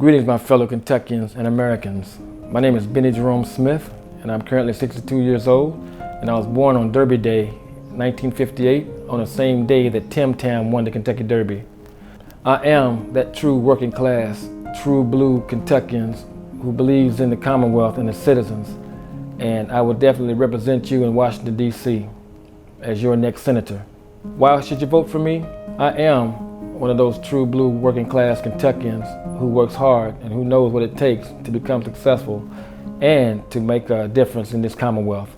Greetings, my fellow Kentuckians and Americans. My name is Bennie Smith, and I'm currently 62 years old, and I was born on Derby Day, 1958, on the same day that Tim Tam won the Kentucky Derby. I am that true working class, true blue Kentuckians who believes in the Commonwealth and the citizens, and I will definitely represent you in Washington, D.C. as your next senator. Why should you vote for me? I am one of those true blue working class Kentuckians who works hard and who knows what it takes to become successful and to make a difference in this Commonwealth.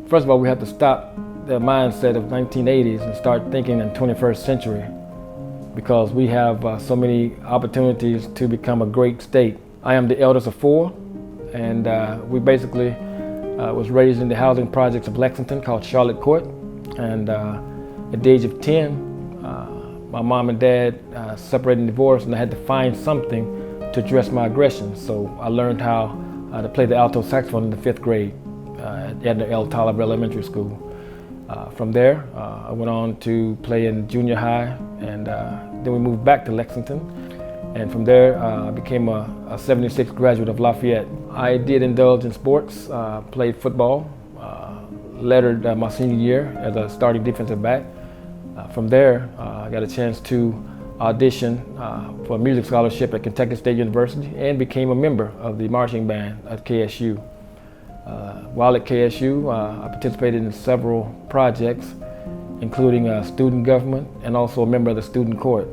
First of all, we have to stop the mindset of 1980s and start thinking in 21st century, because we have so many opportunities to become a great state. I am the eldest of four, and we basically was raised in the housing projects of Lexington called Charlotte Court, and at the age of 10, my mom and dad separated and divorced, and I had to find something to address my aggression. So I learned how to play the alto saxophone in the 5th grade at Edna L. Tolliver Elementary School. From there, I went on to play in junior high, and then we moved back to Lexington. And from there, I became a 76 graduate of Lafayette. I did indulge in sports, played football, lettered my senior year as a starting defensive back. From there, I got a chance to audition for a music scholarship at Kentucky State University and became a member of the marching band at KSU. While at KSU, I participated in several projects, including student government and also a member of the student court.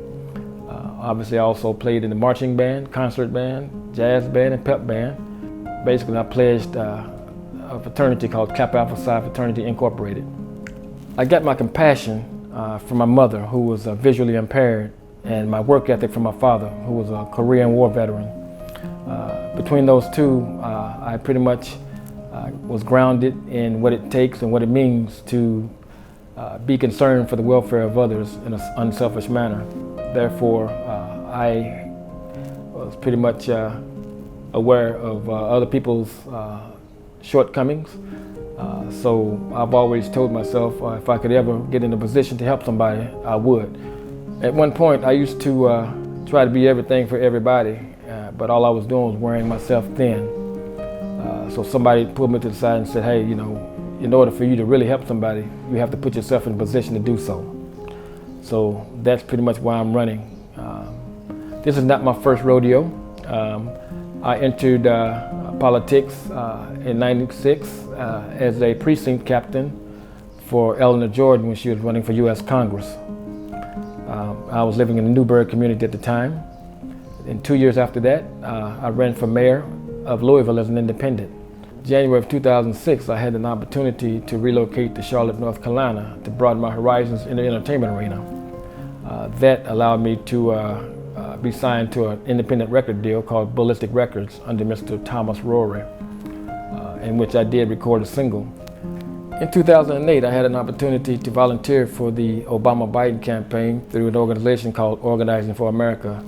Obviously, I also played in the marching band, concert band, jazz band, and pep band. Basically, I pledged a fraternity called Kappa Alpha Psi Fraternity Incorporated. I got my compassion from my mother, who was visually impaired, and my work ethic from my father, who was a Korean War veteran. Between those two, I pretty much was grounded in what it takes and what it means to be concerned for the welfare of others in an unselfish manner. Therefore, I was pretty much aware of other people's shortcomings. So I've always told myself if I could ever get in a position to help somebody, I would. At one point, I used to try to be everything for everybody, but all I was doing was wearing myself thin. So somebody pulled me to the side and said, hey, you know, in order for you to really help somebody, you have to put yourself in a position to do so. So that's pretty much why I'm running. This is not my first rodeo. I entered politics in '96 as a precinct captain for Eleanor Jordan when she was running for U.S. Congress. I was living in the Newburgh community at the time. And 2 years after that, I ran for mayor of Louisville as an independent. January of 2006, I had an opportunity to relocate to Charlotte, North Carolina to broaden my horizons in the entertainment arena. That allowed me to be signed to an independent record deal called Ballistic Records under Mr. Thomas Rory, in which I did record a single. In 2008, I had an opportunity to volunteer for the Obama-Biden campaign through an organization called Organizing for America.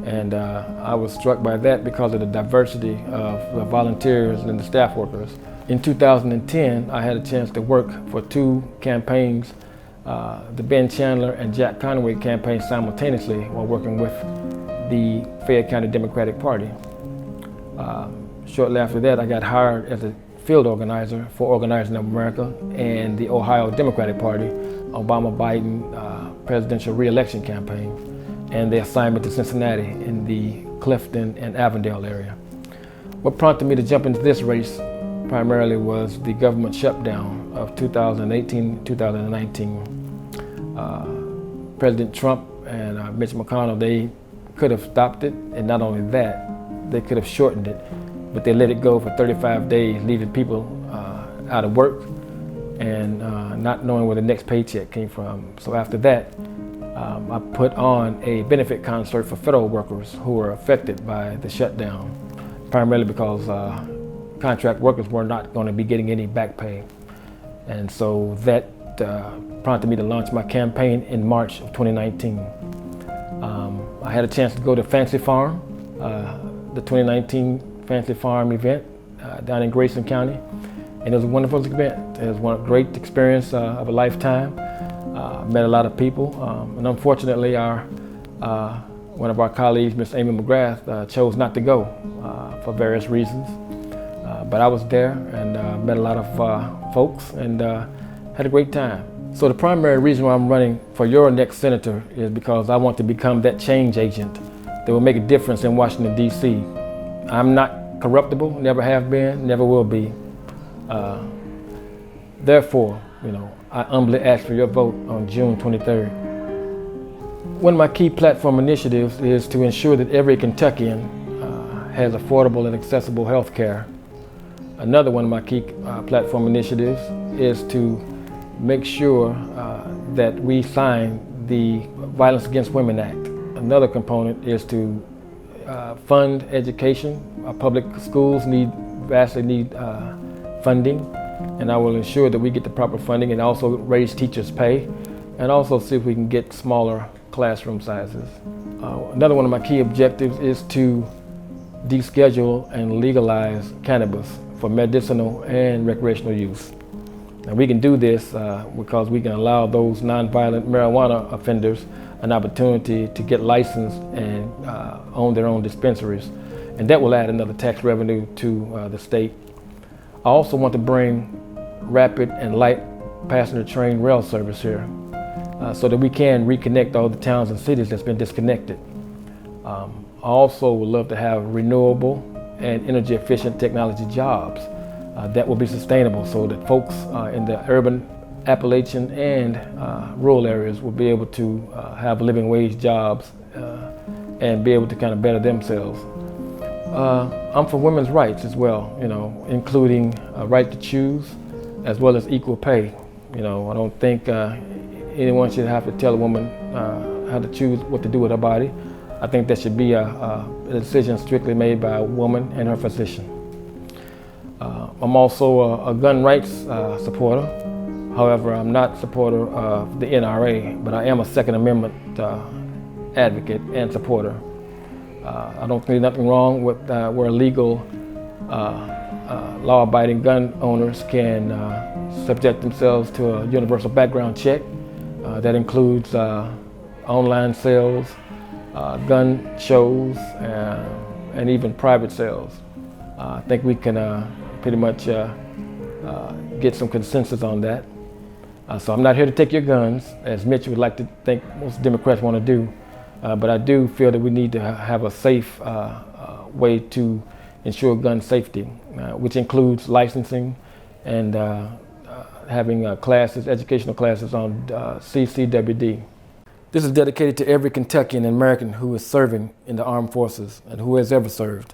And I was struck by that because of the diversity of the volunteers and the staff workers. In 2010, I had a chance to work for two campaigns, the Ben Chandler and Jack Conway campaign simultaneously while working with the Fayette County Democratic Party. Shortly after that, I got hired as a field organizer for Organizing America and the Ohio Democratic Party, Obama-Biden presidential re-election campaign, and the assignment to Cincinnati in the Clifton and Avondale area. What prompted me to jump into this race primarily was the government shutdown of 2018-2019. President Trump and Mitch McConnell, they could have stopped it, and not only that, they could have shortened it, but they let it go for 35 days, leaving people out of work and not knowing where the next paycheck came from. So after that, I put on a benefit concert for federal workers who were affected by the shutdown, primarily because contract workers were not going to be getting any back pay. And so that prompted me to launch my campaign in March of 2019. I had a chance to go to Fancy Farm, the 2019 Fancy Farm event down in Grayson County, and it was a wonderful event. It was one great experience of a lifetime. Met a lot of people, and unfortunately our One of our colleagues, Miss Amy McGrath, chose not to go for various reasons. But I was there and met a lot of folks and had a great time. So the primary reason why I'm running for your next senator is because I want to become that change agent that will make a difference in Washington, D.C. I'm not corruptible, never have been, never will be. Therefore, I humbly ask for your vote on June 23rd. One of my key platform initiatives is to ensure that every Kentuckian has affordable and accessible health care. Another one of my key platform initiatives is to make sure that we sign the Violence Against Women Act. Another component is to fund education. Our public schools vastly need funding, and I will ensure that we get the proper funding and also raise teachers' pay, and also see if we can get smaller classroom sizes. Another one of my key objectives is to deschedule and legalize cannabis for medicinal and recreational use. And we can do this because we can allow those nonviolent marijuana offenders an opportunity to get licensed and own their own dispensaries. And that will add another tax revenue to the state. I also want to bring rapid and light passenger train rail service here so that we can reconnect all the towns and cities that's been disconnected. I also would love to have renewable and energy efficient technology jobs that will be sustainable so that folks in the urban, Appalachian, and rural areas will be able to have living wage jobs and be able to kind of better themselves. I'm for women's rights as well, including a right to choose as well as equal pay. I don't think anyone should have to tell a woman how to choose what to do with her body. I think that should be a decision strictly made by a woman and her physician. I'm also a gun rights supporter. However, I'm not a supporter of the NRA, but I am a Second Amendment advocate and supporter. I don't think nothing wrong with where legal, law-abiding gun owners can subject themselves to a universal background check. That includes online sales, gun shows, and even private sales. I think we can pretty much get some consensus on that. So I'm not here to take your guns, as Mitch would like to think most Democrats want to do, but I do feel that we need to have a safe way to ensure gun safety, which includes licensing and having classes, educational classes on CCWD. This is dedicated to every Kentuckian and American who is serving in the armed forces and who has ever served.